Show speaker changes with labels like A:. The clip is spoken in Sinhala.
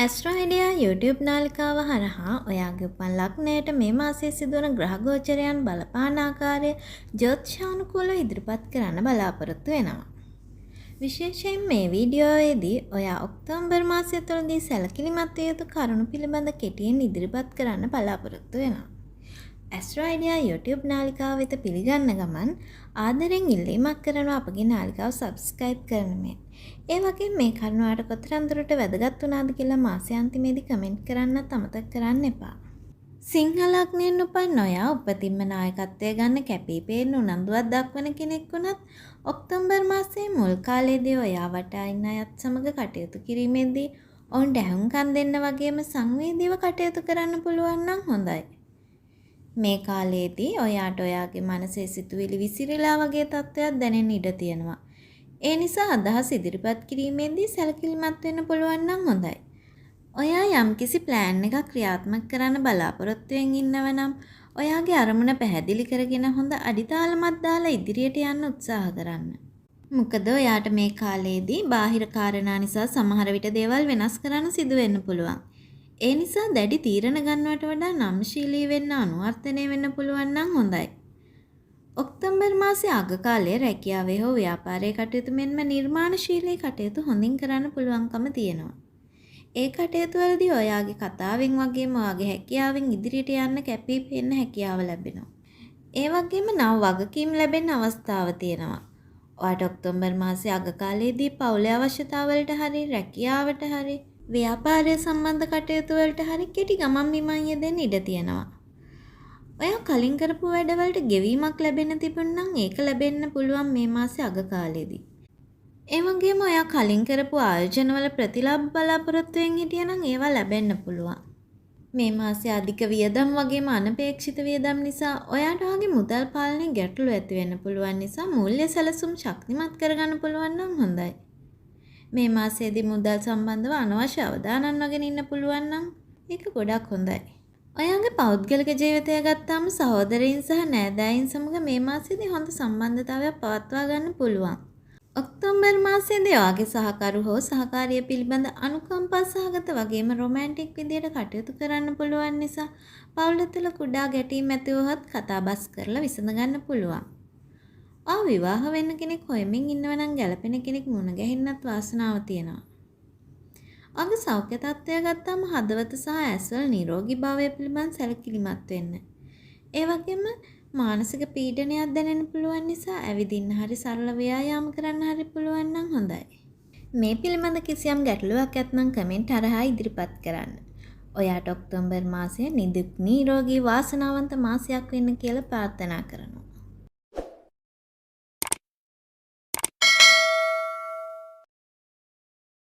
A: ඇස්ට්‍රෝ අයිඩියා YouTube නාලිකාව හරහා ඔයාගේ උපන් ලග්නයට මේ මාසයේ සිදුවන ග්‍රහ ගෝචරයන් බලපාන ආකාරය ජ්‍යොතිෂානුකූලව ඉදිරිපත් කරන්න බලාපොරොත්තු වෙනවා. විශේෂයෙන් මේ වීඩියෝවේදී ඔයා ඔක්තෝබර් මාසය තුළදී සැලකිලිමත් විය යුතු කරුණු පිළිබඳ කෙටියෙන් ඉදිරිපත් කරන්න බලාපොරොත්තු වෙනවා. ඇස්ට්‍රෝ අයිඩියා YouTube නාලිකාව වෙත පිළිගන්න ගමන් ආදරෙන් ඉල්ලීමක් කරනවා අපගේ නාලිකාව සබ්ස්ක්‍රයිබ් කරන මෙන්. ඒ වගේම මේ කරුණ ඔයාලට කොතරම් දුරට වැදගත් වුණාද කියලා මාසාන්තිමේදී කමෙන්ට් කරන්නත් අමතක කරන්න එපා. සිංහ ලග්නයෙන් උපන් ඔයා උපතින්ම නායකත්වය ගන්න කැපිපේන උනන්දුවක් දක්වන කෙනෙක් වුණත් ඔක්තෝබර් මාසයේ මුල් කාලයේදී ඔයා වටා ඉන්න අයත් සමග කටයුතු කිරීමේදී ඔවුන්ට ඇහුම්කන් දෙන්න වගේම සංවේදීව කටයුතු කරන්න පුළුවන් නම් හොඳයි. මේ කාලයේදී ඔයාට ඔයාගේ මනසේ සිතුවිලි විසිරීලා වගේ තත්ත්වයක් දැනෙන්න ඉඩ තියෙනවා. ඒ නිසා අදහස් ඉදිරිපත් කිරීමේදී සැලකිලිමත් වෙන්න පුළුවන් නම් හොඳයි. ඔයා යම්කිසි ප්ලෑන් එකක් ක්‍රියාත්මක කරන්න බලාපොරොත්තුෙන් ඉන්නව නම් ඔයාගේ අරමුණ පැහැදිලි කරගෙන හොඳ අඩිතාලමක් දාලා ඉදිරියට යන්න උත්සාහ කරන්න. මොකද ඔයාට මේ කාලයේදී බාහිර කාරණා නිසා සමහර විට දේවල් වෙනස් කරන්න සිදු වෙන්න පුළුවන්. ඒ නිසා දැඩි තීරණ ගන්නවට වඩා නම්ශීලී වෙන්න අනුවර්තනය වෙන්න පුළුවන් නම් හොඳයි. ඔක්තෝබර් මාසයේ අග කාලයේ රැකියාවේ හෝ ව්‍යාපාරයේ කටයුතු මෙන්ම නිර්මාණශීලී කටයුතු හොඳින් කරන්න පුළුවන්කම තියෙනවා. ඒ කටයුතු වලදී ඔයාගේ කතාවෙන් වගේම ඔයාගේ හැකියාවෙන් ඉදිරියට යන්න කැපී පෙනෙන හැකියාව ලැබෙනවා. ඒ වගේම නව වගකීම් ලැබෙන අවස්ථාව තියෙනවා. ඔයාට ඔක්තෝබර් මාසයේ අග කාලයේදී පවුලේ අවශ්‍යතාවලට හරි රැකියාවට හරි ව්‍යාපාරය සම්බන්ධ කටයුතු වලට හරි කෙටි ගමන් බිමන් යෙදෙන්න ඉඩ තියෙනවා. ඔයා කලින් කරපු වැඩවලට ගෙවීමක් ලැබෙන්න තිබුණා නම් ඒක ලැබෙන්න පුළුවන් මේ මාසේ අග කාලෙදී. ඒ වගේම ඔයා කලින් කරපු ආයෝජනවල ප්‍රතිලාභ බලාපොරොත්තු වෙමින් හිටියනම් ඒවා ලැබෙන්න පුළුවන්. මේ මාසේ අධික වියදම් වගේම අනපේක්ෂිත වියදම් නිසා ඔයාට ඔයාගේ මුදල් පාලනයේ ගැටලු ඇති වෙන්න පුළුවන් නිසා මූල්‍ය සැලසුම් ශක්තිමත් කරගන්න පුළුවන් නම් හොඳයි. මේ මාසයේදී මුදල් සම්බන්ධව අනවශ්‍ය අවධානම් වගෙන ඉන්න පුළුවන් නම් ඒක ගොඩක් හොඳයි. ඔයාගේ පෞද්ගලික ජීවිතය ගත්තාම සහෝදරයින් සහ නෑදෑයින් සමග මේ මාසයේදී හොඳ සම්බන්ධතාවයක් පවත්වා ගන්න පුළුවන්. ඔක්තෝබර් මාසයේදී ඔයාගේ සහකරු හෝ සහකාරිය පිළිබඳ අනුකම්පා සහගත වගේම රොමැන්ටික් විදියට කටයුතු කරන්න පුළුවන් නිසා පවුල තුළ කුඩා ගැටීම් ඇති වුවහොත් කතාබස් කරලා විසඳ ගන්න පුළුවන්. විවාහ වෙන්න කෙනෙක් හොයමින් ඉන්නව නම් ගැළපෙන කෙනෙක් මුණ ගැහෙන්නත් වාසනාව තියෙනවා. ඔයාගේ සෞඛ්‍ය තත්ත්වය ගත්තාම හදවත සහ ඇස්වල නිරෝගී භාවය පිළිබඳ සැලකිලිමත් වෙන්න. ඒ වගේම මානසික පීඩනයක් දැනෙන්න පුළුවන් නිසා ඇවිදින්න හරි සරල ව්‍යායාම කරන්න හරි පුළුවන් නම් හොඳයි. මේ පිළිබඳ කිසියම් ගැටලුවක් ඇත්නම් කමෙන්ට් හරහා ඉදිරිපත් කරන්න. ඔයාට ඔක්තෝබර් මාසය නිදුක් නිරෝගී වාසනාවන්ත මාසයක් වෙන්න කියලා ප්‍රාර්ථනා කරනවා.